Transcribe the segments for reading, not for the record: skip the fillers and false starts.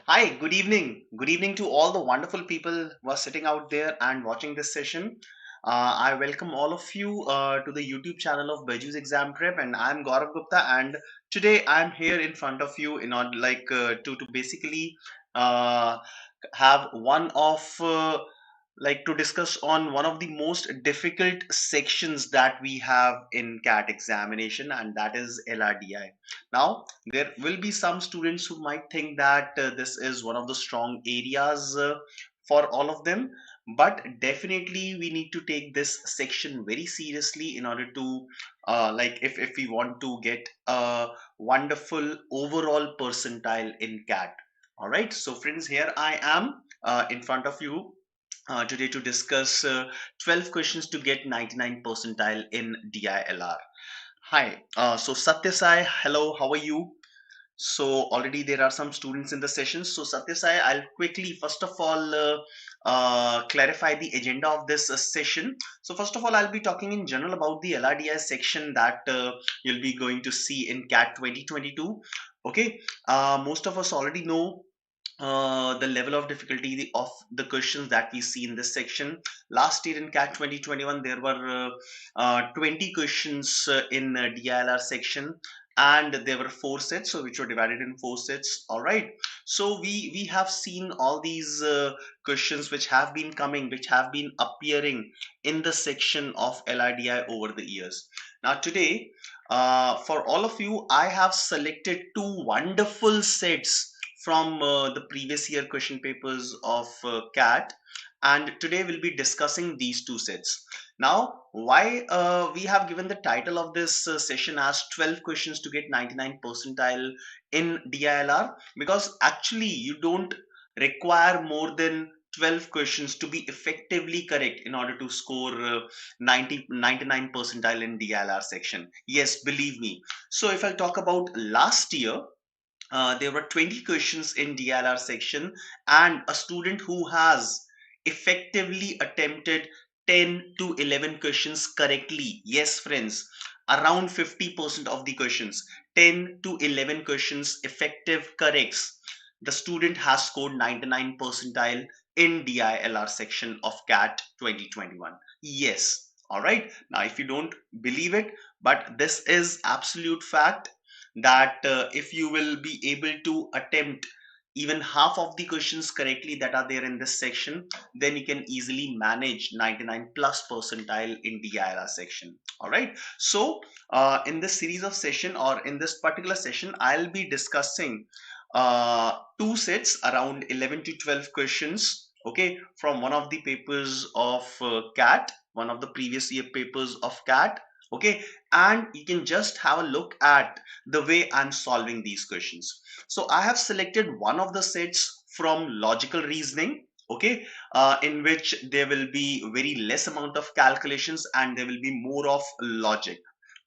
Hi, good evening. Good evening to all the wonderful people who are sitting out there and watching this session. I welcome all of you to the YouTube channel of BYJU'S Exam Prep, and I'm Gaurav Gupta. And today I'm here in front of you in order to basically uh, have one of to discuss on one of the most difficult sections that we have in CAT examination, and that is LRDI. Now, there will be some students who might think that this is one of the strong areas for all of them, but definitely we need to take this section very seriously in order to if we want to get a wonderful overall percentile in CAT. All right, so friends, here I am in front of you today to discuss 12 questions to get 99 percentile in DILR. Hi, so Satyasai, hello, how are you? So already there are some students in the session. So Satyasai, I'll quickly first of all clarify the agenda of this session. So first of all, I'll be talking in general about the LRDI section that you'll be going to see in CAT 2022. Okay, most of us already know the level of difficulty of the questions that we see in this section. Last year in CAT 2021, there were 20 questions in DILR section, and there were four sets, so which were divided in four sets. All right. So we have seen all these questions which have been coming, which have been appearing in the section of LRDI over the years. Now today, for all of you, I have selected two wonderful sets from the previous year question papers of CAT, and today we'll be discussing these two sets. Now, why we have given the title of this session as 12 questions to get 99 percentile in DILR? Because actually you don't require more than 12 questions to be effectively correct in order to score 99 percentile in DILR section. Yes, believe me. So if I'll talk about last year, there were 20 questions in DILR section, and a student who has effectively attempted 10 to 11 questions correctly. Yes, friends, around 50% of the questions, 10 to 11 questions effective corrects. The student has scored 99 percentile in DILR section of CAT 2021. Yes. All right. Now, if you don't believe it, but this is absolute fact that if you will be able to attempt even half of the questions correctly that are there in this section, then you can easily manage 99 plus percentile in DILR section. All right. So in this series of session, or in this particular session, I'll be discussing two sets around 11 to 12 questions, okay, from one of the papers of CAT, one of the previous year papers of CAT. Okay, and you can just have a look at the way I'm solving these questions. So I have selected one of the sets from logical reasoning, okay, in which there will be very less amount of calculations and there will be more of logic.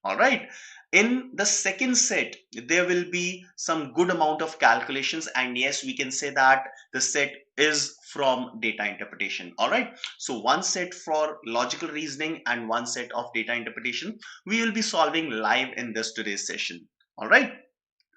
All right. In the second set, there will be some good amount of calculations, and yes, we can say that the set is from data interpretation. All right. So one set for logical reasoning and one set of data interpretation. We will be solving live in this today's session. All right.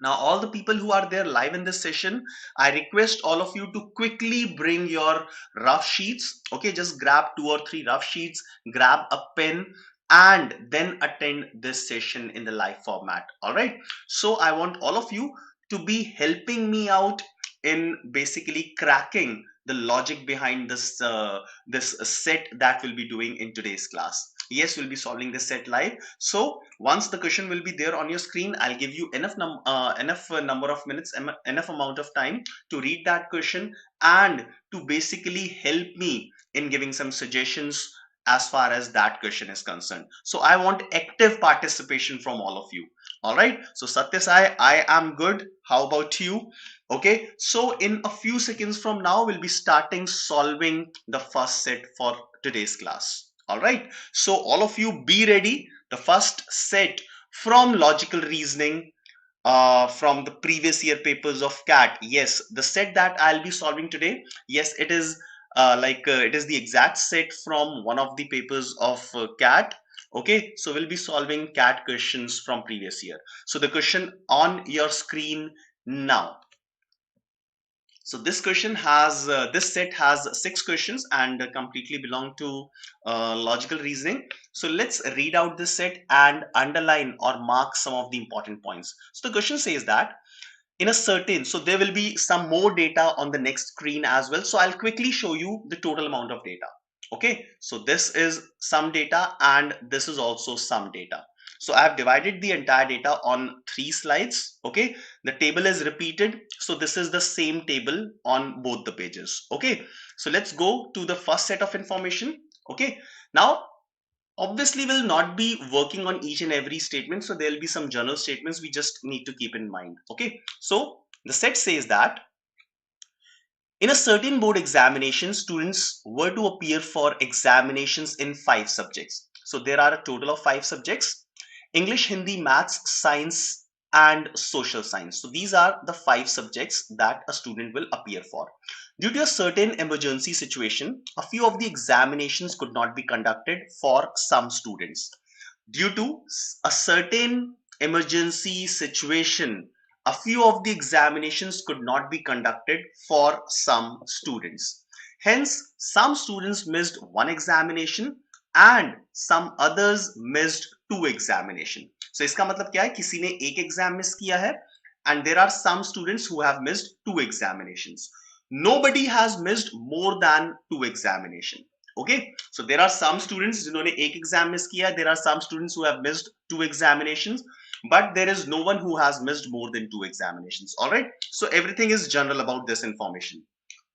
Now, all the people who are there live in this session, I request all of you to quickly bring your rough sheets. Okay, just grab two or three rough sheets, grab a pen, and then attend this session in the live format. All right. So I want all of you to be helping me out in basically cracking the logic behind this set that we'll be doing in today's class. Yes, we'll be solving this set live. So once the question will be there on your screen, I'll give you enough number of minutes, enough amount of time to read that question and to basically help me in giving some suggestions as far as that question is concerned. So I want active participation from all of you. All right. So Satyasai, I am good. How about you? Okay. So in a few seconds from now, we'll be starting solving the first set for today's class. All right. So all of you be ready. The first set from logical reasoning from the previous year papers of CAT. Yes, the set that I'll be solving today. Yes, it is it is the exact set from one of the papers of CAT. Okay, so we'll be solving CAT questions from previous year. So the question on your screen now. So this question has this set has 6 questions and completely belong to logical reasoning. So let's read out this set and underline or mark some of the important points. So the question says that in a certain, so there will be some more data on the next screen as well. So I'll quickly show you the total amount of data. Okay, so this is some data and this is also some data. So I have divided the entire data on 3 slides. Okay, the table is repeated. So this is the same table on both the pages. Okay, so let's go to the first set of information. Okay, now obviously we'll not be working on each and every statement, so there'll be some general statements we just need to keep in mind. Okay, so the set says that in a certain board examination, students were to appear for examinations in 5 subjects. So there are a total of 5 subjects: English, Hindi, Maths, Science, and Social Science. So these are the 5 subjects that a student will appear for. Due to a certain emergency situation, a few of the examinations could not be conducted for some students. Due to a certain emergency situation, a few of the examinations could not be conducted for some students. Hence, some students missed one examination and some others missed 2 examination. So इसका मतलब क्या है? किसी ने एक exam miss किया है and there are some students who have missed 2 examinations. Nobody has missed more than 2 examination. Okay, so there are some students जिन्होंने एक एग्जाम मिस किया है, there are some students who have missed 2 examinations, but there is no one who has missed more than 2 examinations. All right, so everything is general about this information,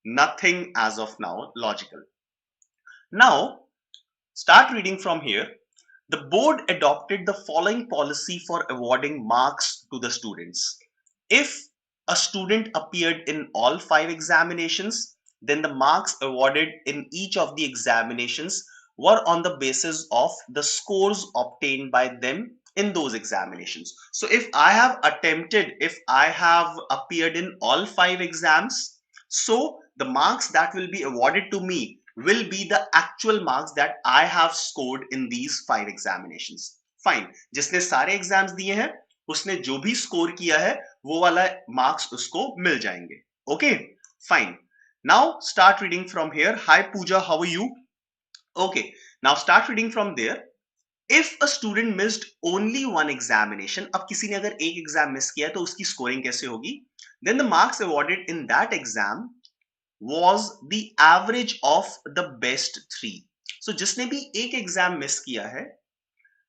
nothing as of now logical. Now start reading from here. The board adopted the following policy for awarding marks to the students. If a student appeared in all 5 examinations, then the marks awarded in each of the examinations were on the basis of the scores obtained by them in those examinations. So if I have appeared in all 5 exams, so the marks that will be awarded to me will be the actual marks that I have scored in these 5 examinations. Fine. जिसने सारे exams दिए हैं उसने जो भी score किया है वो वाला मार्क्स उसको मिल जाएंगे. Okay, fine. Now start reading from here. Hi Pooja, how are you? Okay, now start reading from there. If a student missed only one examination, अब किसी ने अगर एक एग्जाम मिस किया तो उसकी स्कोरिंग कैसे होगी? Then the marks awarded in that exam was the average of the best 3. So जिसने भी एक एग्जाम मिस किया है,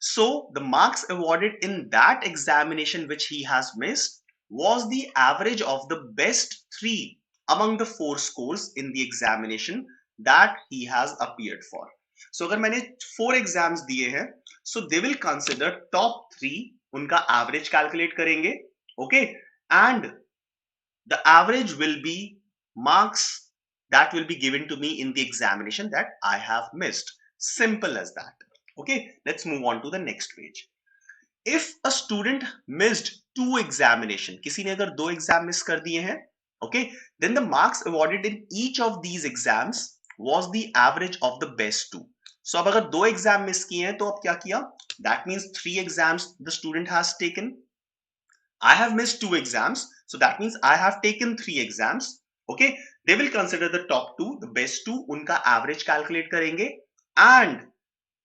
so the marks awarded in that examination which he has missed was the average of the best 3 among the 4 scores in the examination that he has appeared for. So अगर मैंने 4 exams दिए हैं, so they will consider top 3, उनका average calculate करेंगे, okay, and the average will be marks that will be given to me in the examination that I have missed. Simple as that. Okay, let's move on to the next page. If a student missed 2 examination, किसी ने अगर 2 exam miss कर दिए हैं, okay, then the marks awarded in each of these exams was the average of the best 2. So अब अगर 2 exam miss किए हैं तो अब क्या किया? That means 3 exams the student has taken. I have missed 2 exams, so that means I have taken 3 exams. Okay, they will consider the top 2, the best 2, उनका average calculate करेंगे and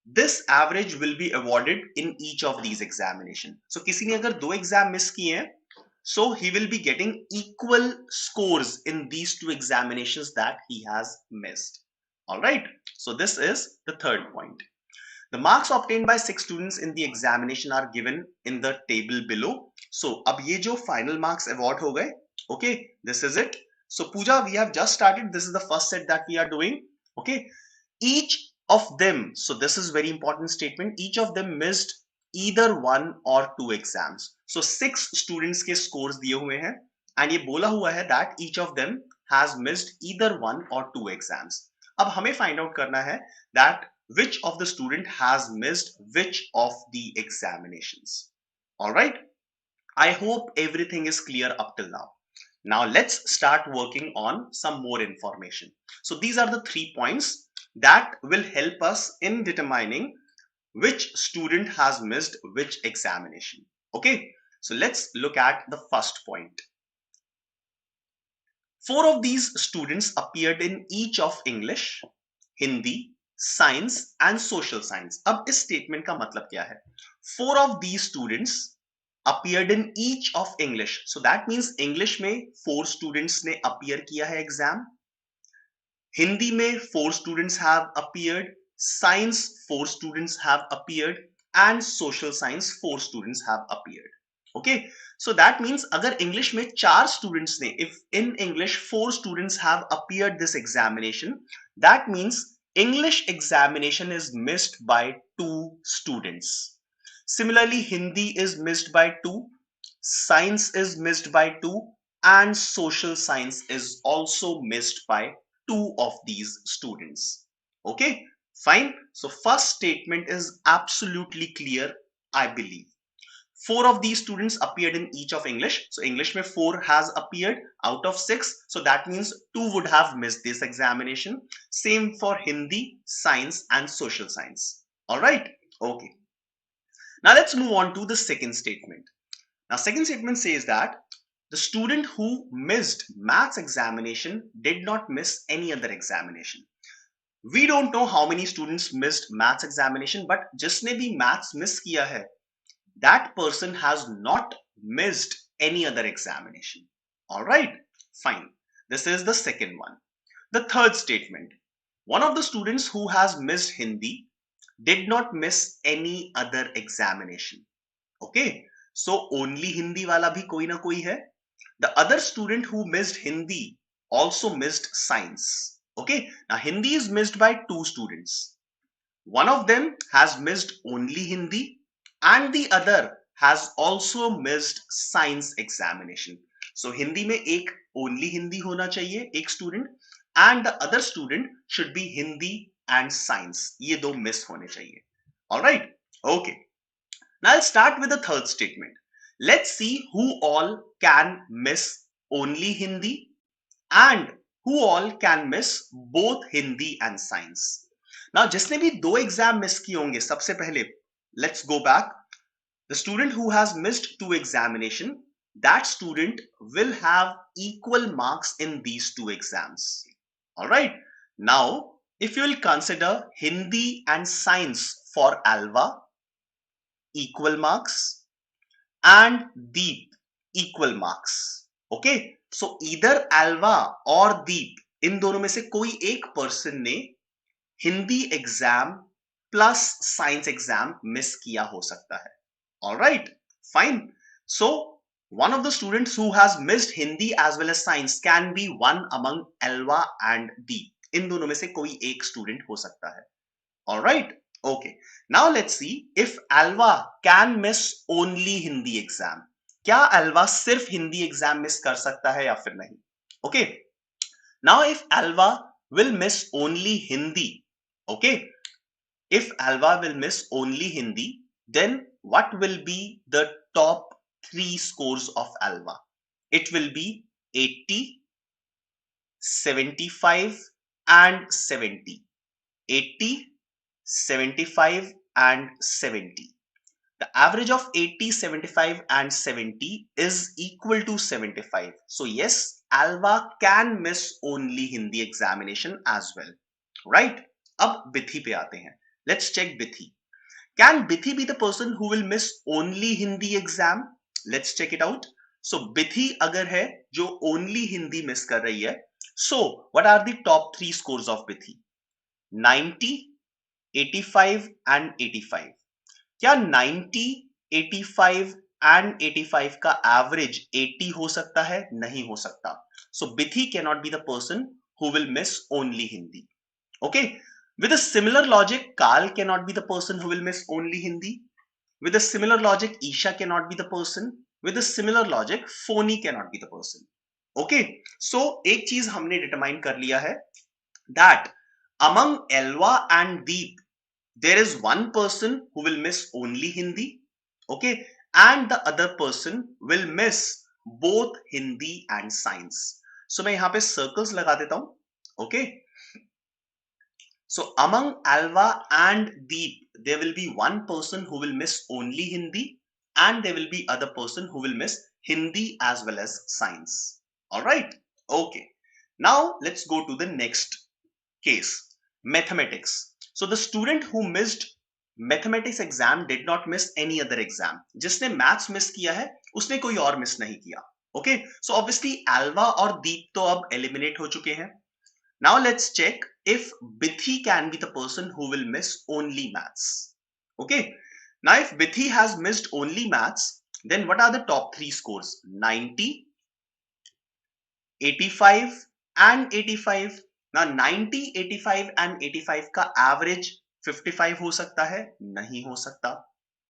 this average will be awarded in each of these examinations. So किसी ने अगर 2 exam miss किए हैं, so he will be getting equal scores in these 2 examinations that he has missed. All right, so this is the third point. The marks obtained by 6 students in the examination are given in the table below. So अब ये जो final marks award हो गए, okay, this is it. So Pooja, we have just started. This is the first set that we are doing. Okay, each of them, so this is very important statement, each of them missed either 1 or 2 exams. So 6 students के scores दिए हुए हैं and ये बोला हुआ है that each of them has missed either 1 or 2 exams. अब हमें find out करना है that which of the student has missed which of the examinations. All right, I hope everything is clear up till now. Now let's start working on some more information. So these are the 3 points that will help us in determining which student has missed which examination. Okay, so let's look at the first point. 4 of these students appeared in each of English, Hindi, Science and Social Science. अब इस statement का मतलब क्या है? 4 of these students appeared in each of English. So that means English में 4 students ने appear किया है exam. Hindi में 4 students have appeared. Science 4 students have appeared. And Social Science 4 students have appeared. Okay, so that means अगर English में 4 students ने, if in English 4 students have appeared this examination, that means English examination is missed by 2 students. Similarly, Hindi is missed by 2, Science is missed by 2, and Social Science is also missed by 2 of these students. Okay, fine. So first statement is absolutely clear, I believe. 4 of these students appeared in each of English. So English में 4 has appeared out of 6. So that means 2 would have missed this examination. Same for Hindi, Science and Social Science. All right. Okay. Now let's move on to the second statement. Now second statement says that the student who missed maths examination did not miss any other examination. We don't know how many students missed maths examination, but जिसने भी maths miss किया है, that person has not missed any other examination. All right, fine. This is the second one. The third statement. One of the students who has missed Hindi did not miss any other examination. Okay, so only Hindi wala bhi koi na koi hai. The other student who missed Hindi also missed Science. Okay, now Hindi is missed by 2 students. One of them has missed only Hindi and the other has also missed Science examination. So Hindi में एक only Hindi होना चाहिए, एक student, and the other student should be Hindi and Science. ये दो miss होने चाहिए. All right, okay. Now I'll start with the third statement. Let's see who all can miss only Hindi and who all can miss both Hindi and Science. Now जिसने भी 2 exam miss किए होंगे, सबसे पहले let's go back. The student who has missed 2 examination, that student will have equal marks in these 2 exams. All right. Now if you will consider Hindi and Science for Alva, equal marks, and Deep, equal marks. Okay, so either Alva or Deep, इन दोनों में से कोई एक person ने Hindi exam plus science exam miss किया हो सकता है. All right, fine. So one of the students who has missed Hindi as well as science can be one among Alva and Deep. इन दोनों में से कोई एक स्टूडेंट हो सकता है. All right. Okay, now let's see if Alva can miss only Hindi exam. क्या Alva सिर्फ हिंदी एग्जाम मिस कर सकता है या फिर नहीं? Okay, now if Alva will miss only Hindi, okay, if Alva will miss only Hindi, then what will be the top 3 scores of Alva? It will be 80, 75 and 70. 80, 75 and 70. The average of 80, 75 and 70 is equal to 75. So yes, Alva can miss only Hindi examination as well. Right? अब Bithi पे आते हैं. Let's check Bithi. Can Bithi be the person who will miss only Hindi exam? Let's check it out. So Bithi अगर है जो only Hindi miss कर रही है, so what are the top 3 scores of Bithi? 90, 85 and 85. क्या 90, 85 and 85 का average 80 हो सकता है? नहीं हो सकता. So Bithi cannot be the person who will miss only Hindi. Okay, with a similar logic, Kal cannot be the person who will miss only Hindi. With a similar logic, Isha cannot be the person. With a similar logic, Phony cannot be the person. Okay, so एक चीज हमने determine कर लिया है that among Elva and Deep, there is one person who will miss only Hindi, okay, and the other person will miss both Hindi and Science. So मैं यहाँ पे circles लगा देता हूँ. Okay, so among Alva and Deep, there will be one person who will miss only Hindi and there will be other person who will miss Hindi as well as Science. All right, okay. Now let's go to the next case, mathematics. So the student who missed mathematics exam did not miss any other exam. जिसने maths miss किया है उसने कोई और miss नहीं किया. Okay, so obviously Alva और Deep तो अब eliminate हो चुके हैं. Now let's check if Bithi can be the person who will miss only maths. Okay, now if Bithi has missed only maths, then what are the top three scores? 90, 85 and 85. Now 90, 85 and 85 का average 55 हो सकता है, नहीं हो सकता,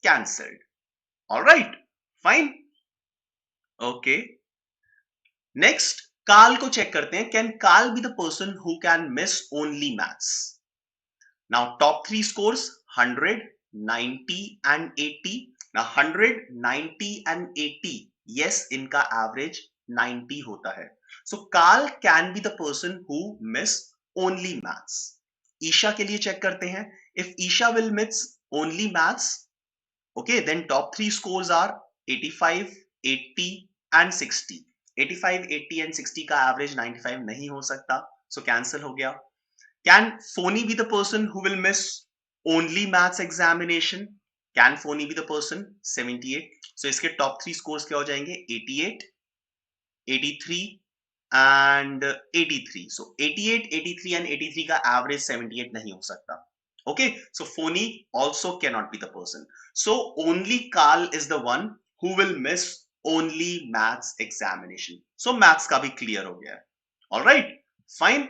cancelled. Alright, fine. Okay. Next, Carl को check करते हैं. Can Carl be the person who can miss only maths? Now top three scores 100, 90 and 80. Now 100, 90 and 80. Yes, इनका average 90 होता है. So Carl can be the person who miss only maths. Isha के लिए check करते हैं. If Isha will miss only maths, okay, then top three scores are 85, 80 and 60. 85, 80 and 60 का average 95 नहीं हो सकता, so cancel हो गया. Can Phony be the person who will miss only maths examination? Can Phony be the person? 78. So इसके top three scores क्या हो जाएंगे? 88, 83 and 83. So 88, 83 and 83 का average 78 नहीं हो सकता. Okay, so Phony also cannot be the person. So only Carl is the one who will miss only maths examination. So maths का भी clear हो गया है. All right, fine.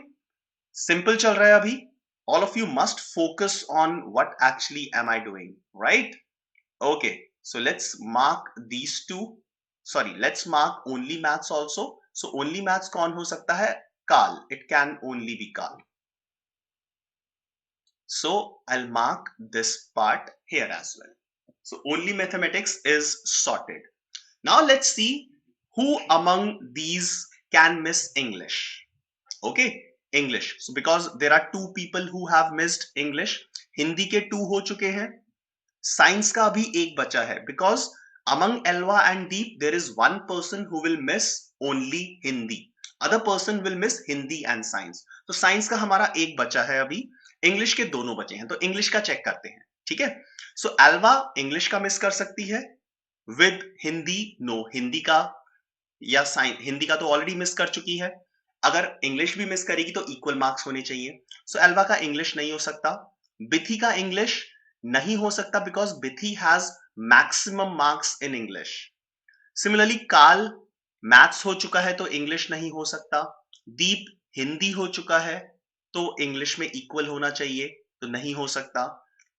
Simple चल रहा है अभी. All of you must focus on what actually am I doing, right? Okay, so let's mark these two. Sorry, let's mark only maths also. So only maths कौन हो सकता है? Carl. It can only be Carl. So I'll mark this part here as well. So only mathematics is sorted. Now let's see who among these can miss English. Okay, English. So because there are two people who have missed English, Hindi के 2 हो चुके हैं, Science का भी एक बचा है. Because among Elva and Deep there is one person who will miss only Hindi. Other person will miss Hindi and Science. तो Science का हमारा एक बचा है अभी. English के दोनों बचे हैं. तो English का चेक करते हैं. ठीक है. So Elva English का मिस कर सकती है. With Hindi no. हिंदी का या हिंदी का तो ऑलरेडी मिस कर चुकी है. अगर इंग्लिश भी मिस करेगी तो इक्वल मार्क्स होने चाहिए. सो एल्वा का इंग्लिश नहीं हो सकता. बिथी का इंग्लिश नहीं हो सकता बिकॉज बिथी has maximum marks in English. Similarly काल मैथ्स हो चुका है तो इंग्लिश नहीं हो सकता. दीप हिंदी हो चुका है तो इंग्लिश में इक्वल होना चाहिए तो नहीं हो सकता.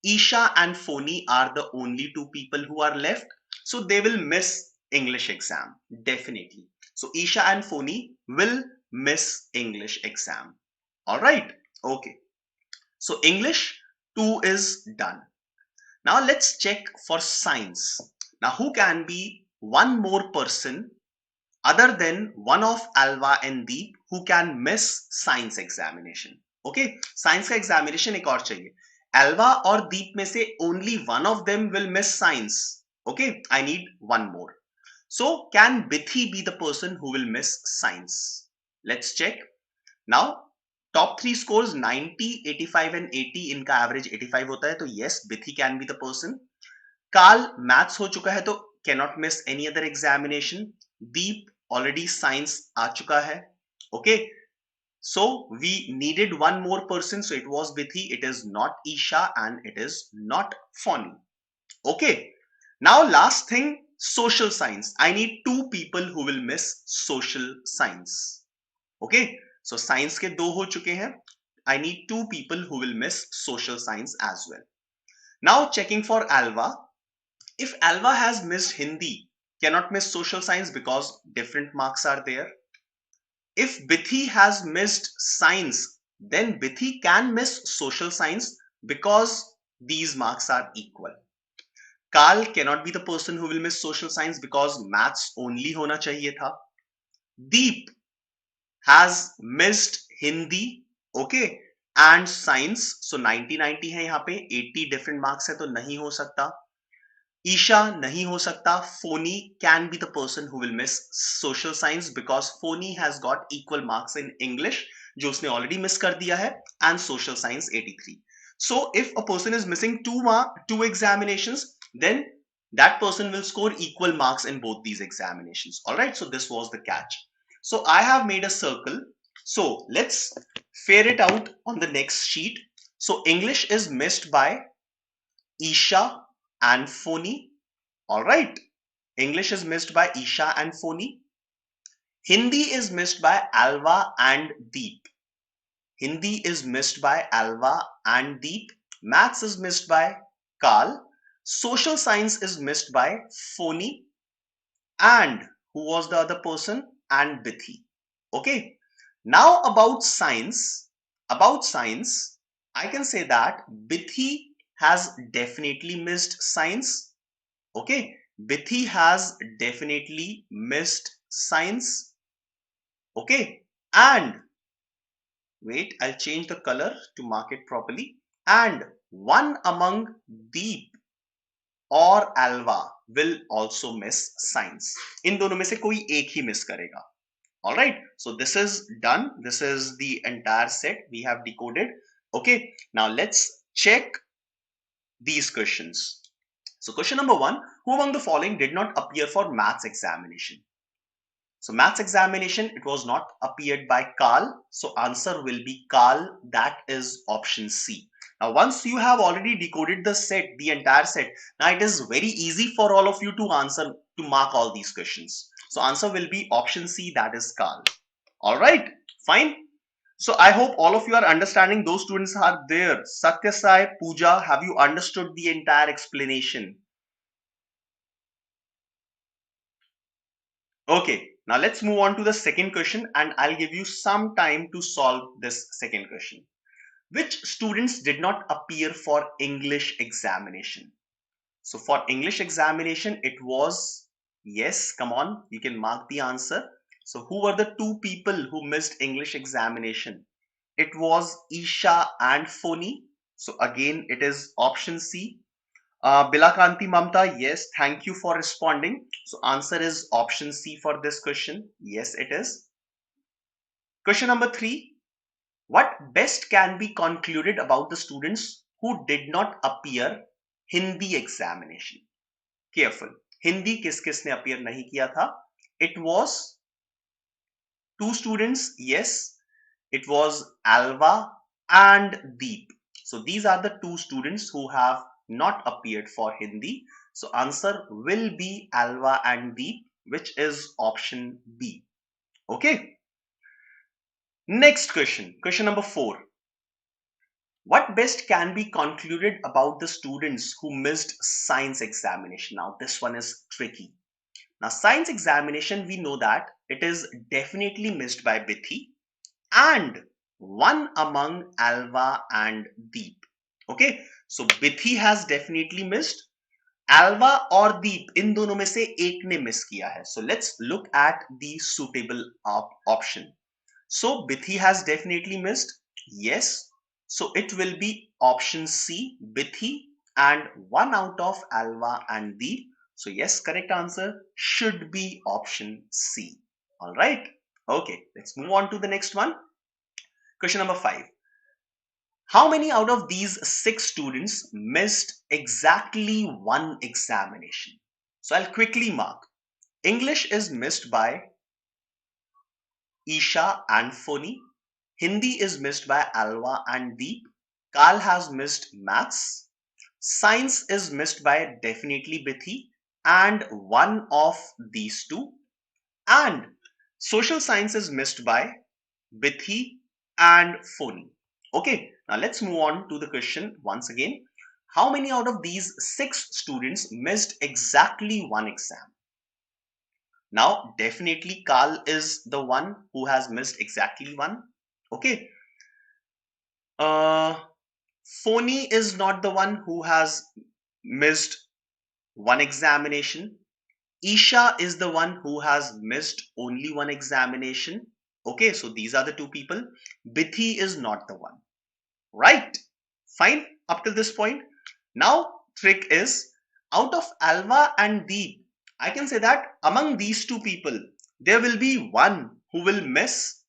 Isha and Phoni are the only two people who are left, so they will miss English exam definitely. So Isha and Phoni will miss English exam. All right, okay, so English 2 is done. Now let's check for science. Now who can be one more person other than one of Alva and Deep who can miss science examination? Okay, science का examination एक और चाहिए. Alva और Deep में से only one of them will miss science. Okay, I need one more. So can Bithi be the person who will miss science? Let's check. Now top three scores 90, 85 and 80. इनका average 85 होता है तो yes, Bithi can be the person. Carl maths हो चुका है तो cannot miss any other examination. Deep already science आ चुका है. Okay, so we needed one more person, so it was Bithi. It is not Isha and it is not Phony. Okay, now last thing, social science. I need two people who will miss social science. Okay, so science के 2 हो चुके हैं. I need 2 people who will miss social science as well. Now checking for Alva. If Alva has missed Hindi, cannot miss social science because different marks are there. If Bithi has missed science, then Bithi can miss social science because these marks are equal. Carl cannot be the person who will miss social science because maths only होना चाहिए था. Deep has missed Hindi, okay, and science. So 90 90 है यहाँ पे, 80 different marks है तो नहीं हो सकता. ईशा नहीं हो सकता. Phony can be the person who will miss social science because Phony has got equal marks in English जो उसने already miss कर दिया है and social science 83. So if a person is missing two examinations, then that person will score equal marks in both these examinations. All right, so this was the catch. So I have made a circle. So let's fare it out on the next sheet. So English is missed by Isha and Phony. All right. English is missed by Isha and Phony. Hindi is missed by Alva and Deep. Hindi is missed by Alva and Deep. Maths is missed by Carl. Social science is missed by Phony. And who was the other person? And Bithi. Okay. Now about science. I can say that Bithi has definitely missed science. Okay, Bithi has definitely missed science. Okay, and wait, I'll change the color to mark it properly. And one among Deep or Alva will also miss science. इन दोनों में से कोई एक ही miss करेगा. All right, so this is done. This is the entire set we have decoded. Okay, now let's check these questions. So question number 1, who among the following did not appear for maths examination? So maths examination, it was not appeared by Carl. So answer will be Carl. That is option C. Now once you have already decoded the set, the entire set, now it is very easy for all of you to answer, to mark all these questions. So answer will be option C, that is Carl. All right, fine. So I hope all of you are understanding. Those students are there. Satya Sai, Pooja, have you understood the entire explanation? Okay, now let's move on to the second question and I'll give you some time to solve this second question. Which students did not appear for English examination? So for English examination, it was, yes, come on, you can mark the answer. So who were the two people who missed English examination? It was Isha and Phony. So again, it is option C. Bilakanti Mamta, yes, thank you for responding. So answer is option C for this question. Yes, it is. Question number 3. What best can be concluded about the students who did not appear Hindi examination? Careful. Hindi किस किसने appear नहीं किया था? It was two students. Yes, it was Alva and Deep. So these are the two students who have not appeared for Hindi. So answer will be Alva and Deep, which is option B. Okay. Next question, question number 4. What best can be concluded about the students who missed science examination? Now this one is tricky. Now science examination, we know that it is definitely missed by Bithi and one among Alva and Deep. Okay, so Bithi has definitely missed. Alva or Deep, इन दोनों में से एक ने miss किया है. So let's look at the suitable option. So Bithi has definitely missed. Yes. So it will be option C, Bithi, and one out of Alva and Deep. So yes, correct answer should be option C. All right. Okay, let's move on to the next one. Question number 5. How many out of these 6 students missed exactly one examination? So I'll quickly mark. English is missed by Isha and Phony. Hindi is missed by Alva and Deep. Carl has missed maths. Science is missed by definitely Bithi and one of these two. And social science is missed by Bithi and Phony. Okay, now let's move on to the question once again. How many out of these 6 students missed exactly one exam? Now, definitely Carl is the one who has missed exactly one. Okay. Phony is not the one who has missed one examination. Isha is the one who has missed only one examination. Okay, so these are the two people. Bithi is not the one. Right? Fine, up till this point. Now, trick is, Out of Alva and Deep, I can say that among these two people, there will be one who will miss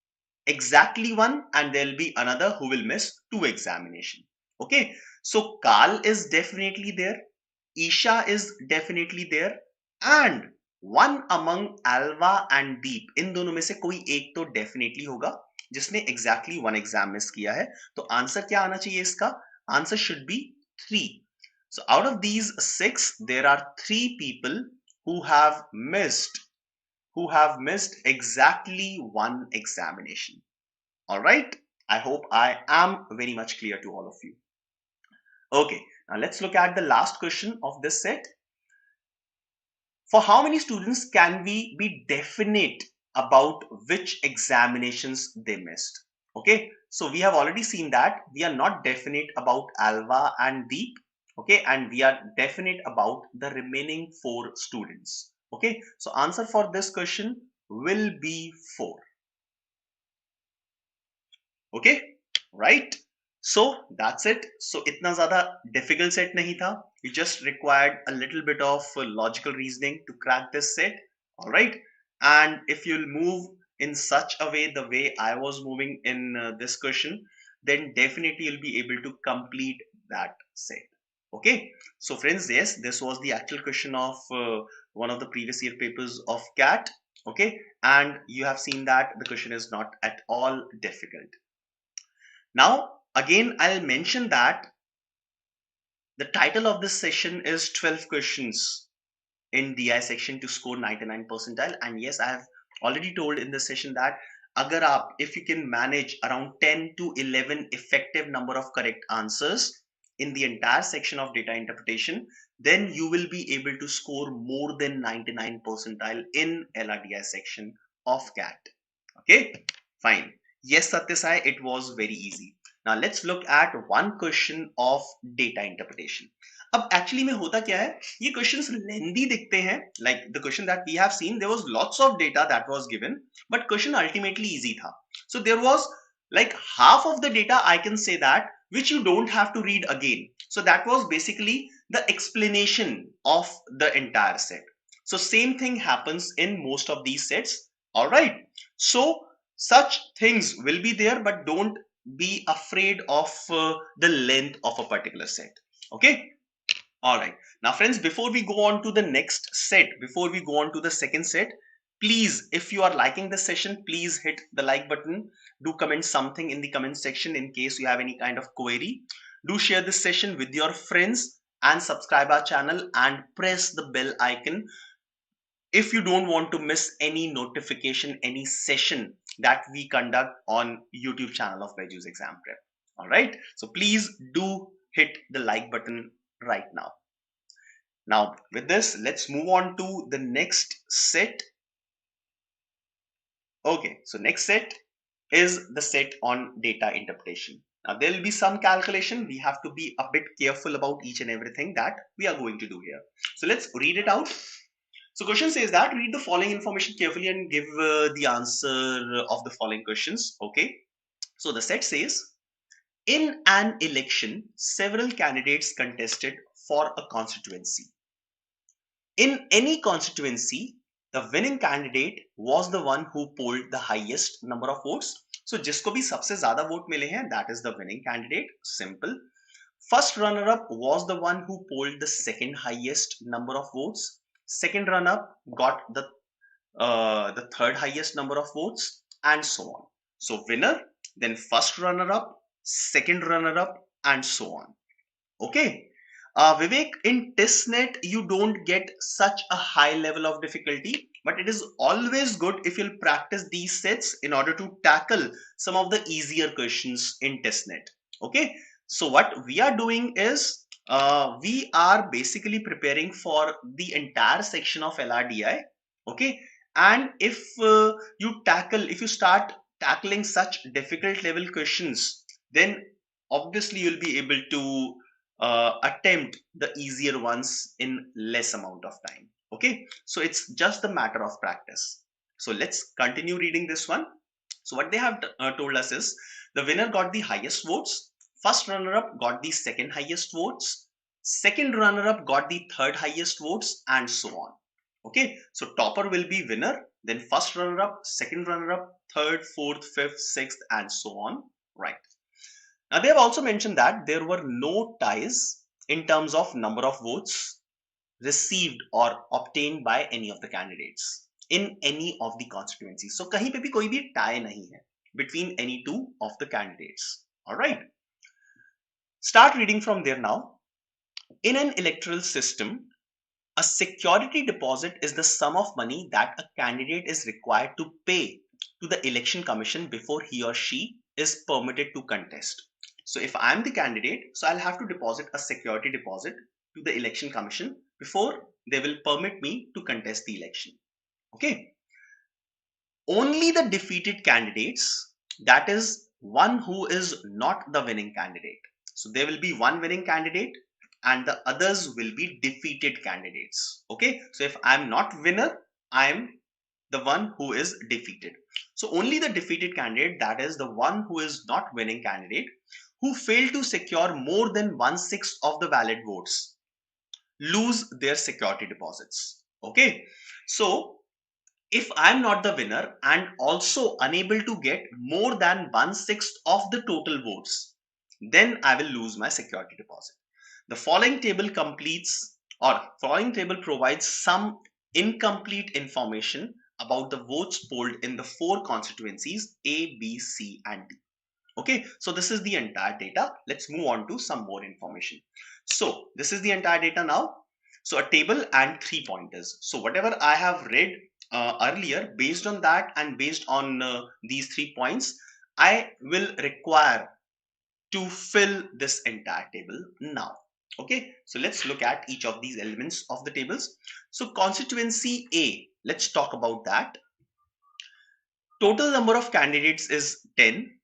exactly one, and there will be another who will miss two examination. Okay, so Carl is definitely there, Isha is definitely there, and one among Alva and Deep, इन दोनों में से कोई एक तो definitely होगा जिसने exactly one exam miss किया है. तो आंसर क्या आना चाहिए इसका? Answer should be 3. So out of these 6, there are 3 people who have missed exactly one examination. All right. I hope I am very much clear to all of you. Okay. Now let's look at the last question of this set. For how many students can we be definite about which examinations they missed? Okay. So we have already seen that we are not definite about Alva and Deep. Okay. And we are definite about the remaining 4 students. Okay. So answer for this question will be 4. Okay, right? So that's it. So itna zyada difficult set nahi tha. You just required a little bit of logical reasoning to crack this set. All right. And if you'll move in such a way, the way I was moving in this question, then definitely you'll be able to complete that set. Okay. So friends, yes, this was the actual question of one of the previous year papers of CAT. Okay. And you have seen that the question is not at all difficult. Now, again, I'll mention that the title of this session is 12 questions in DI section to score 99 percentile. And yes, I have already told in this session that if you can manage around 10 to 11 effective number of correct answers in the entire section of data interpretation, then you will be able to score more than 99 percentile in LRDI section of CAT. Okay, fine. Yes, Satyasai, it was very easy. Now let's look at one question of data interpretation. अब actually में होता क्या है, ये questions lengthy दिखते हैं. Like the question that we have seen, there was lots of data that was given, but question ultimately easy था. So there was like half of the data, I can say that, which you don't have to read again. So that was basically the explanation of the entire set. So same thing happens in most of these sets. All right. So such things will be there, but don't be afraid of the length of a particular set. Okay. All right. Now, friends, before we go on to the next set, before we go on to the second set, please, if you are liking this session, please hit the like button. Do comment something in the comment section in case you have any kind of query. Do share this session with your friends and subscribe our channel and press the bell icon if you don't want to miss any notification, any session that we conduct on YouTube channel of BYJU'S Exam Prep. All right. So please do hit the like button right now. Now with this, let's move on to the next set. Okay. So next set is the set on data interpretation. Now there will be some calculation. We have to be a bit careful about each and everything that we are going to do here. So let's read it out. So question says that read the following information carefully and give the answer of the following questions. Okay. So the set says, in an election, several candidates contested for a constituency. In any constituency, the winning candidate was the one who polled the highest number of votes. So जिसको भी सबसे ज़्यादा vote मिले हैं, that is the winning candidate. Simple. First runner-up was the one who polled the second highest number of votes. Second runner-up got the third highest number of votes, and so on. So winner, then first runner-up, second runner-up, and so on. Okay. Vivek, in testnet, you don't get such a high level of difficulty, but it is always good if you'll practice these sets in order to tackle some of the easier questions in testnet. Okay. So what we are doing is we are basically preparing for the entire section of LRDI. Okay. And if you start tackling such difficult level questions, then obviously you'll be able to attempt the easier ones in less amount of time. Okay. So it's just a matter of practice. So let's continue reading this one. So what they have told us is the winner got the highest votes. First runner-up got the second highest votes. second runner-up got the third highest votes, and so on. Okay, so topper will be winner, then first runner-up, second runner-up, third, fourth, fifth, sixth, and so on. Right. Now they have also mentioned that there were no ties in terms of number of votes received or obtained by any of the candidates in any of the constituencies. So कहीं पे भी कोई भी tie नहीं है between any two of the candidates. All right. Start reading from there now. In an electoral system, a security deposit is the sum of money that a candidate is required to pay to the election commission before he or she is permitted to contest. So if I'm the candidate, so I'll have to deposit a security deposit to the election commission before they will permit me to contest the election. Okay. Only the defeated candidates, that is one who is not the winning candidate. So there will be one winning candidate and the others will be defeated candidates. Okay, so if I'm not winner, I'm the one who is defeated. So only the defeated candidate, that is the one who is not winning candidate, who failed to secure more than 1/6 of the valid votes, lose their security deposits. Okay, so if I'm not the winner and also unable to get more than 1/6 of the total votes, then I will lose my security deposit. The following table provides some incomplete information about the votes polled in the four constituencies A, B, C, and D. Okay, so this is the entire data. Let's move on to some more information. So this is the entire data now. So a table and 3 pointers. So whatever I have read earlier, based on that and based on these 3 points, I will require to fill this entire table now. Okay, so let's look at each of these elements of the tables. So constituency A, let's talk about that. Total number of candidates is 10.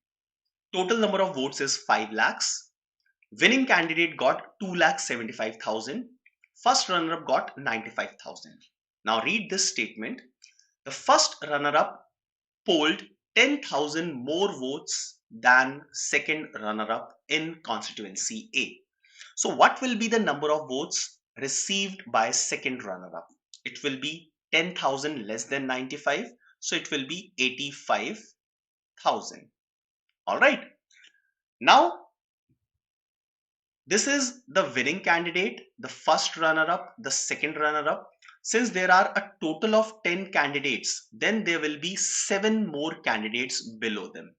Total number of votes is 5 lakhs. Winning candidate got 2,75,000. First runner-up got 95,000. Now read this statement. The first runner-up polled 10,000 more votes than second runner-up in constituency A. So what will be the number of votes received by second runner-up? It will be 10,000 less than 95. So it will be 85,000. All right. Now, this is the winning candidate, the first runner-up, the second runner-up. Since there are a total of 10 candidates, then there will be 7 more candidates below them.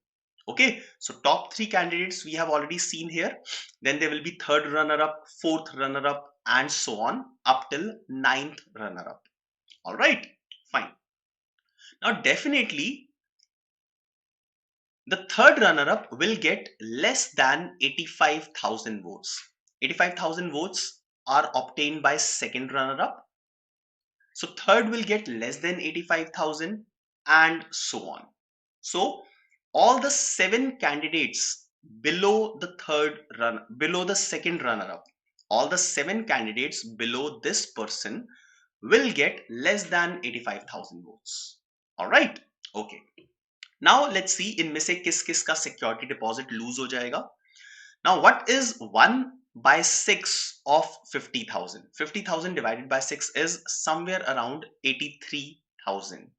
Okay, so top 3 candidates we have already seen here. Then there will be third runner-up, fourth runner-up, and so on up till 9th runner-up. All right, fine. Now definitely the third runner-up will get less than 85,000 votes. 85,000 votes are obtained by second runner-up. So third will get less than 85,000 and so on. So all the 7 candidates below the second runner-up, all the 7 candidates below this person will get less than 85,000 votes. All right. Okay. Now let's see इनमें से किस किस का security deposit lose हो जाएगा. Now what is 1/6 of 50,000? 50,000 divided by 6 is somewhere around 83,000.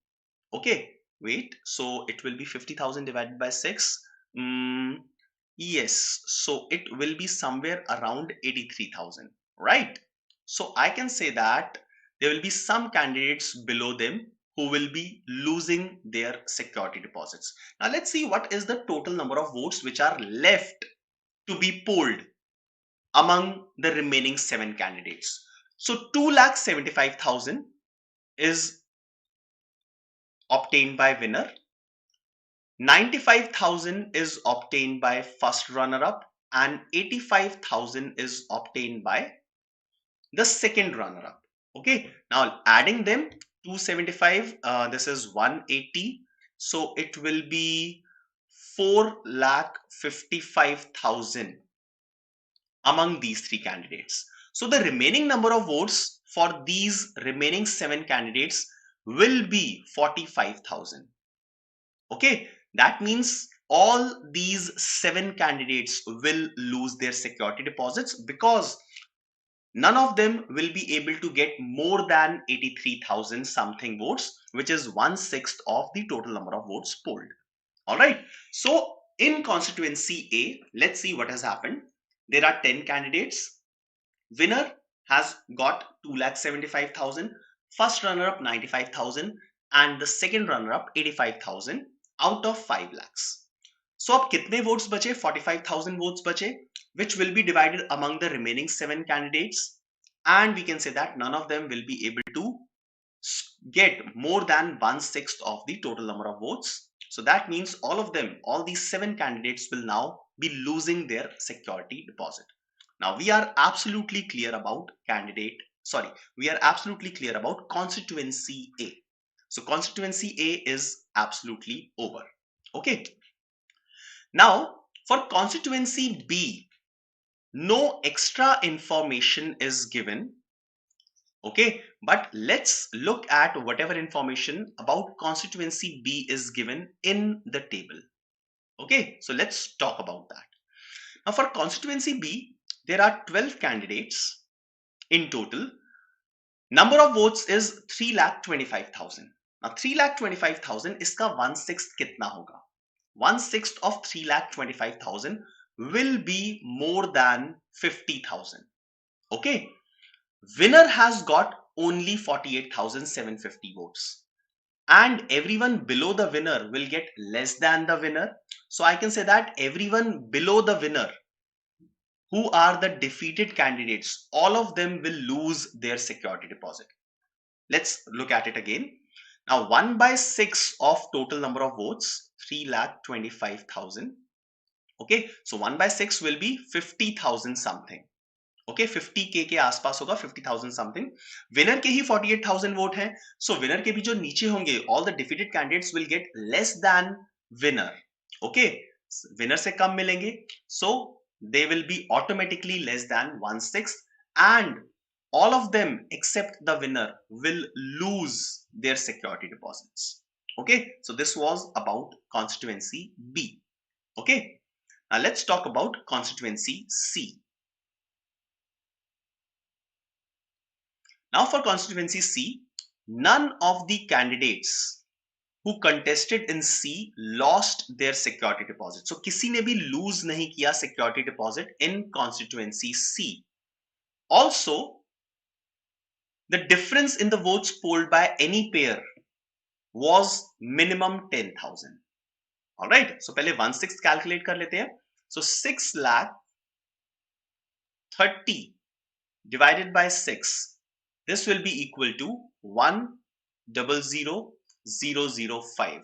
Okay, wait, so it will be 50,000 divided by 6. Yes, so it will be somewhere around 83,000, right? So I can say that there will be some candidates below them who will be losing their security deposits. Now let's see what is the total number of votes which are left to be polled among the remaining 7 candidates. So 2,75,000 is obtained by winner. 95,000 is obtained by first runner-up and 85,000 is obtained by the second runner-up. Okay, now adding them, 275, this is 180, so it will be 4,55,000 among these 3 candidates. So the remaining number of votes for these remaining 7 candidates will be 45,000. Okay, that means all these 7 candidates will lose their security deposits because none of them will be able to get more than 83,000 something votes, which is 1/6 of the total number of votes polled. All right. So in constituency A, let's see what has happened. There are 10 candidates. Winner has got 2,75,000, first runner up 95,000, and the second runner up 85,000 out of 5 lakhs. So अब कितने votes बचे? 45,000 votes बचे, which will be divided among the remaining 7 candidates, and we can say that none of them will be able to get more than 1/6 of the total number of votes. So that means all of them, all these 7 candidates will now be losing their security deposit. Now we are absolutely clear about we are absolutely clear about constituency A. So constituency A is absolutely over. Okay. Now for constituency B, no extra information is given. Okay, but let's look at whatever information about constituency B is given in the table. Okay, so let's talk about that. Now for constituency B, there are 12 candidates in total. Number of votes is 3,25,000. Now 3,25,000 इसका 1/6 कितना होगा? 1/6 of 3,25,000 will be more than 50,000. Okay. Winner has got only 48,750 votes, and everyone below the winner will get less than the winner. So I can say that everyone below the winner, who are the defeated candidates, all of them will lose their security deposit. Let's look at it again. Now 1/6 of total number of votes, 3,25,000. Okay, so 1/6 will be 50,000 something. Okay 50K के आसपास होगा, 50,000 something. Winner के ही 48,000 vote हैं, सो winner के भी जो नीचे होंगे, all the defeated candidates will get less than winner. Okay, winner से कम मिलेंगे, so they will be automatically less than 1/6, and all of them except the winner will lose their security deposits. Okay, so this was about constituency B. Okay, now let's talk about constituency C. Now for constituency C, none of the candidates who contested in C lost their security deposit. So किसी ने भी lose नहीं किया security deposit in constituency C. Also, the difference in the votes polled by any pair was minimum 10,000. All right. So पहले 1/6 calculate कर लेते हैं. So 6,30,000 divided by 6. This will be equal to 1,00,005.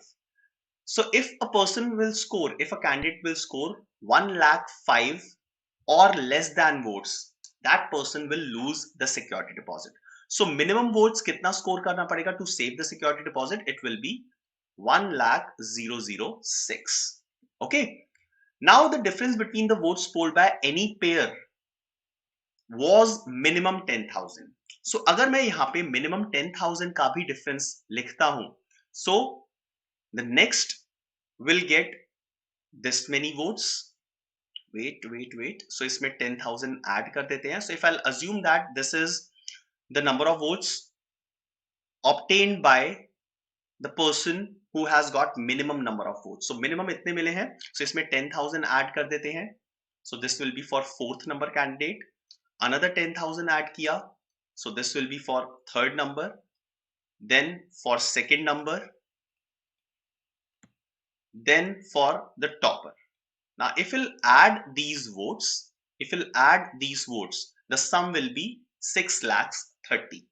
So if a person will score, if a candidate will score 1,05,000 or less than votes, that person will lose the security deposit. So minimum votes कितना score करना पड़ेगा to save the security deposit? It will be 1,00,006. Okay. Now the difference between the votes polled by any pair was minimum 10,000. So अगर मैं यहाँ पे minimum 10,000 का भी difference लिखता हूँ, so the next will get this many votes. Wait. So इसमें 10,000 add कर देते हैं. So if I'll assume that this is the number of votes obtained by the person who has got minimum number of votes. So minimum इतने मिले हैं. So इसमें 10,000 add कर देते हैं. So this will be for fourth number candidate. Another 10,000 add किया. So this will be for third number, then for second number, then for the topper. Now if we'll add these votes, the sum will be 6,30,000.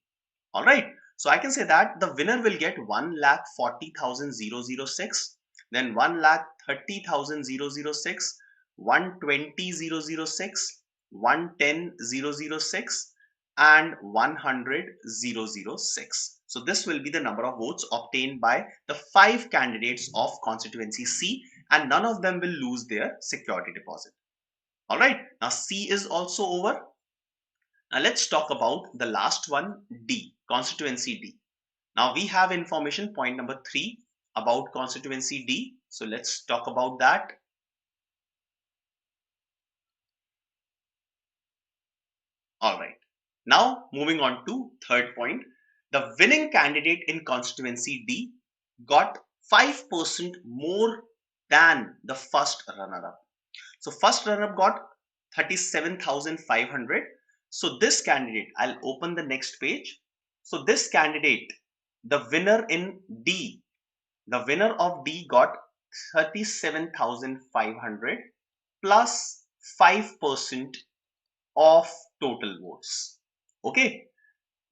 All right. So I can say that the winner will get 1,40,006, then 1,30,006, 120,006, 110,006, and 100,006. So this will be the number of votes obtained by the 5 candidates of constituency C, and none of them will lose their security deposit. All right. Now C is also over. Now let's talk about the last one, D, constituency D. Now we have information, point number 3, about constituency D. So let's talk about that. All right. Now moving on to third point, the winning candidate in constituency D got 5% more than the first runner-up. So first runner-up got 37,500. So this candidate, I'll open the next page. So this candidate, the winner in D, the winner of D got 37,500 plus 5% of total votes. Okay,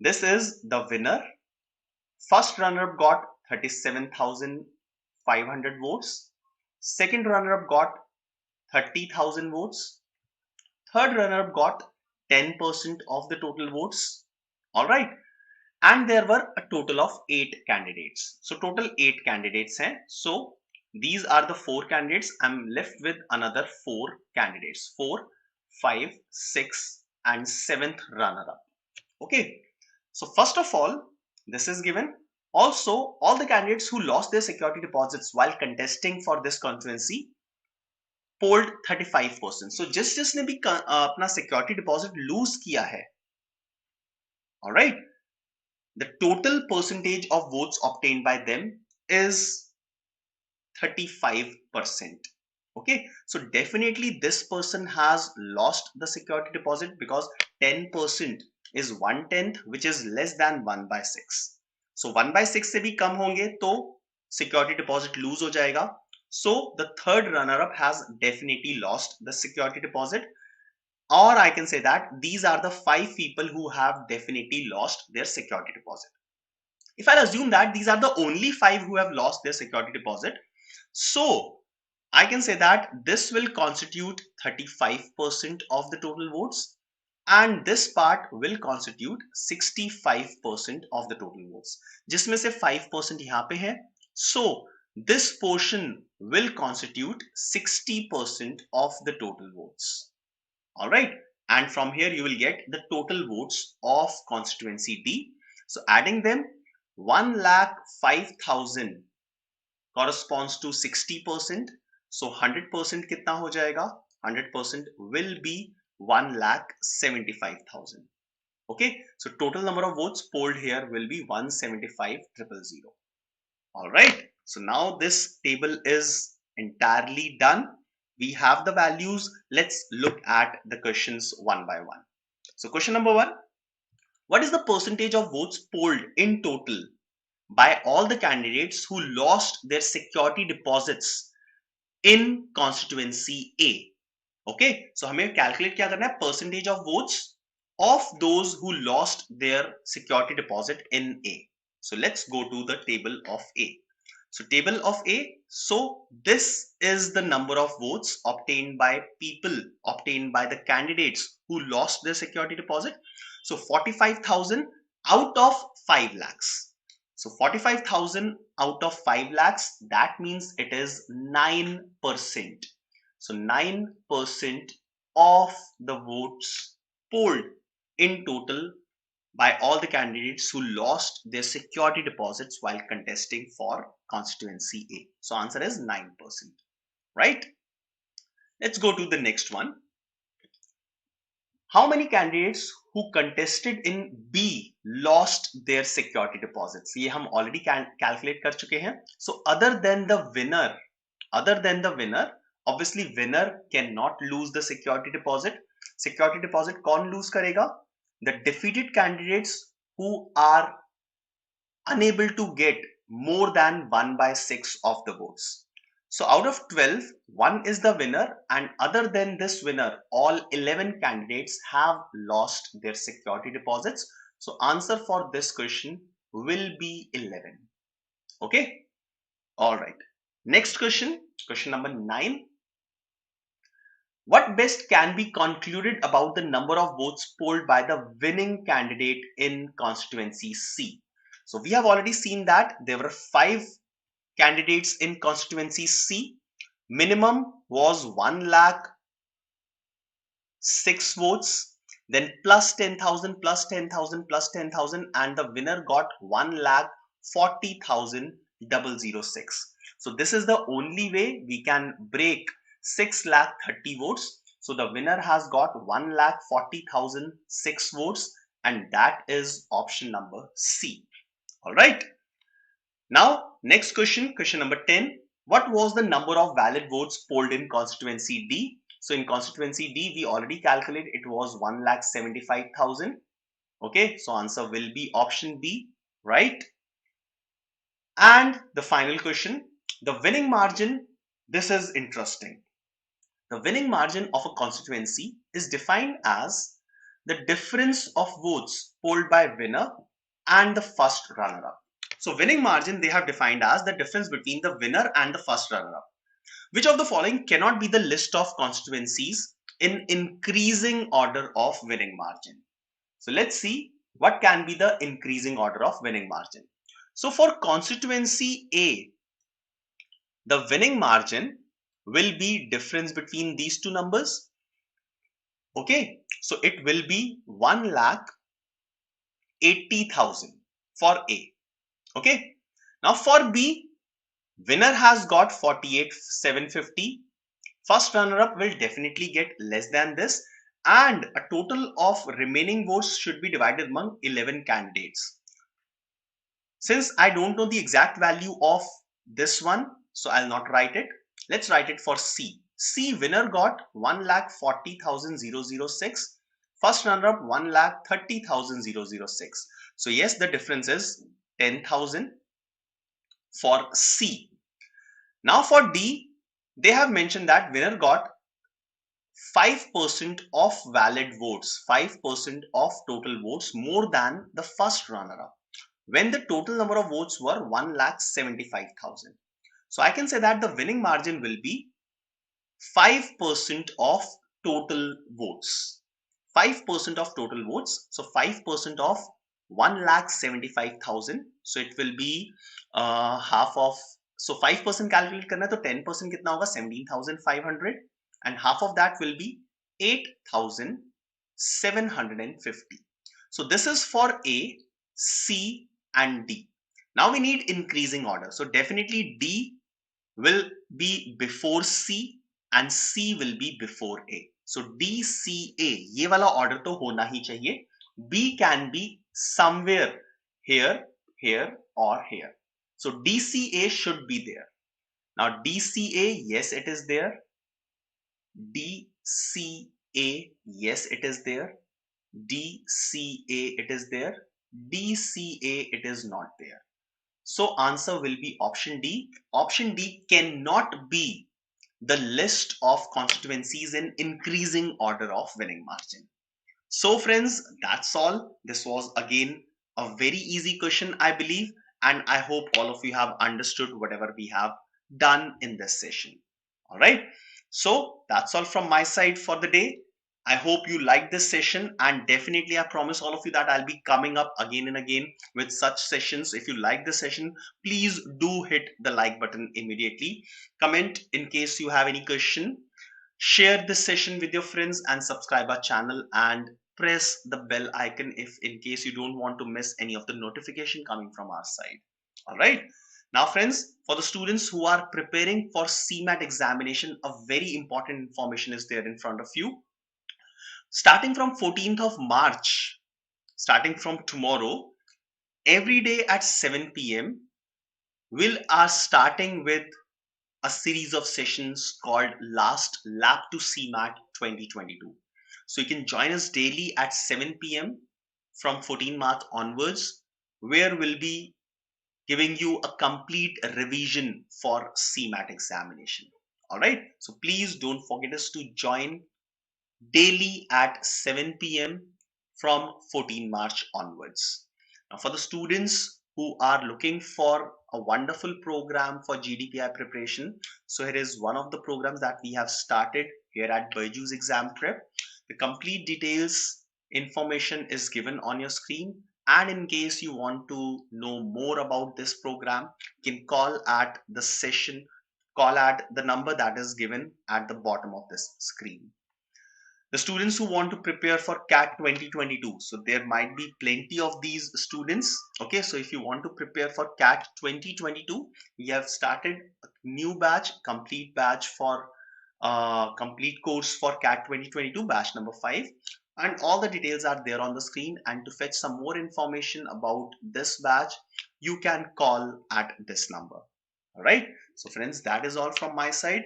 this is the winner. First runner-up got 37,500 votes. Second runner-up got 30,000 votes. Third runner-up got 10% of the total votes. All right. And there were a total of 8 candidates. So total 8 candidates hai. So these are the 4 candidates. I'm left with another 4 candidates. 4, 5, 6 and 7th runner-up. Okay. So first of all, this is given. Also, all the candidates who lost their security deposits while contesting for this constituency polled 35%. So जिसने भी अपना security deposit lose किया है, all right, the total percentage of votes obtained by them is 35%. Okay, so definitely this person has lost the security deposit because 10% is 1/10, which is less than 1/6. So 1/6 से भी कम होंगे तो security deposit lose हो जाएगा. So the third runner-up has definitely lost the security deposit, or I can say that these are the 5 people who have definitely lost their security deposit. If I assume that these are the only 5 who have lost their security deposit, so I can say that this will constitute 35% of the total votes, and this part will constitute 65% of the total votes, जिसमें से 5% यहाँ पे है. So this portion will constitute 60% of the total votes. All right, and from here you will get the total votes of constituency D. So adding them, 1,05,000 corresponds to 60%. So 100% कितना हो जाएगा? 100% will be 1,75,000. Okay, so total number of votes polled here will be 175,000. All right, so now this table is entirely done. We have the values. Let's look at the questions one by one. So question number 1, what is the percentage of votes polled in total by all the candidates who lost their security deposits in constituency A? Okay, so हमें calculate क्या करना है? Percentage of votes of those who lost their security deposit in A. So let's go to the table of A. So table of A, so this is the number of votes obtained by the candidates who lost their security deposit. So 45,000 out of 5 lakhs. So 45,000 out of 5 lakhs, that means it is 9%. So 9% of the votes polled in total by all the candidates who lost their security deposits while contesting for constituency A. So answer is 9%, right? Let's go to the next one. How many candidates who contested in B lost their security deposits? ये हम already calculate कर चुके हैं. So other than the winner, obviously winner cannot lose the security deposit. Security deposit कौन lose करेगा? The defeated candidates who are unable to get more than 1/6 of the votes. So out of 12, 1 is the winner, and other than this winner, all 11 candidates have lost their security deposits. So answer for this question will be 11. Okay. All right. Next question, question number 9. What best can be concluded about the number of votes polled by the winning candidate in constituency C? So we have already seen that there were 5 candidates in constituency C. Minimum was 1,06,000 votes, then plus 10,000, plus 10,000, plus 10,000, and the winner got 1,40,006. So this is the only way we can break 6,30,000 votes. So the winner has got 1,40,006 votes, and that is option number C. All right. Now, next question, question number 10. What was the number of valid votes polled in constituency D? So in constituency D, we already calculated it was 1,75,000. Okay, so answer will be option B, right? And the final question, the winning margin. This is interesting. The winning margin of a constituency is defined as the difference of votes polled by winner and the first runner-up. So winning margin they have defined as the difference between the winner and the first runner-up. Which of the following cannot be the list of constituencies in increasing order of winning margin? So let's see what can be the increasing order of winning margin. So for constituency A, the winning margin will be difference between these two numbers. Okay, so it will be 1,80,000 for A. Okay, now for B, winner has got 48,750. First runner up will definitely get less than this, and a total of remaining votes should be divided among 11 candidates. Since I don't know the exact value of this one, so I'll not write it. Let's write it for C. C winner got 1,40,006. First runner up 1,30,006. So yes, the difference is 10,000 for C. Now for D, they have mentioned that winner got 5% of valid votes, 5% of total votes more than the first runner up, when the total number of votes were 1,75,000. So I can say that the winning margin will be 5% of total votes. 5% of total votes. So 5% of 1,75,000. So it will be half of, so 5% calculate करना है तो 10% कितना होगा 17,500 and half of that will be 8,750. So this is for A, C and D. Now we need increasing order. So definitely D will be before C and C will be before A. So D, C, A, ये वाला order तो होना ही चाहिए. B can be somewhere here, here or here. So D, C, A should be there. Now D, C, A, yes it is there. D, C, A, yes it is there. D, C, A, it is there. D, C, A, it is not there. So answer will be option D. Option D cannot be the list of constituencies in increasing order of winning margin. So friends, that's all. This was again a very easy question, I believe, and I hope all of you have understood whatever we have done in this session. All right. So that's all from my side for the day. I hope you like this session, and definitely I promise all of you that I'll be coming up again and again with such sessions. If you like the session, please do hit the like button immediately. Comment in case you have any question. Share this session with your friends and subscribe our channel and press the bell icon if in case you don't want to miss any of the notification coming from our side. All right. Now friends, for the students who are preparing for CMAT examination, a very important information is there in front of you. Starting from 14th of March, starting from tomorrow, every day at 7 p.m., we are starting with a series of sessions called Last Lap to CMAT 2022. So you can join us daily at 7 p.m. from 14 March onwards, where we'll be giving you a complete revision for CMAT examination. All right. So please don't forget us to join daily at 7 p.m. from 14 March onwards. Now for the students who are looking for a wonderful program for GDPI preparation, so here is one of the programs that we have started here at BYJU'S Exam Prep. The complete details information is given on your screen, and in case you want to know more about this program, you can call at the session, call at the number that is given at the bottom of this screen. The students who want to prepare for CAT 2022, so there might be plenty of these students. Okay, so if you want to prepare for CAT 2022, we have started a new batch, complete batch for complete course for CAT 2022, batch number 5. and all the details are there on the screen. And to fetch some more information about this batch, you can call at this number. All right. So friends, that is all from my side.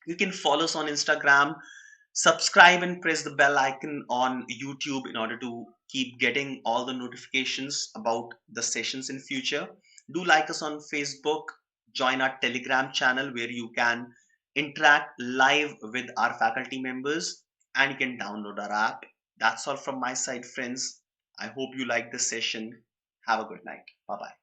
You can follow us on Instagram, subscribe and press the bell icon on YouTube in order to keep getting all the notifications about the sessions in future. Do like us on Facebook, join our Telegram channel where you can interact live with our faculty members, and you can download our app. That's all from my side, friends. I hope you like this session. Have a good night. Bye bye.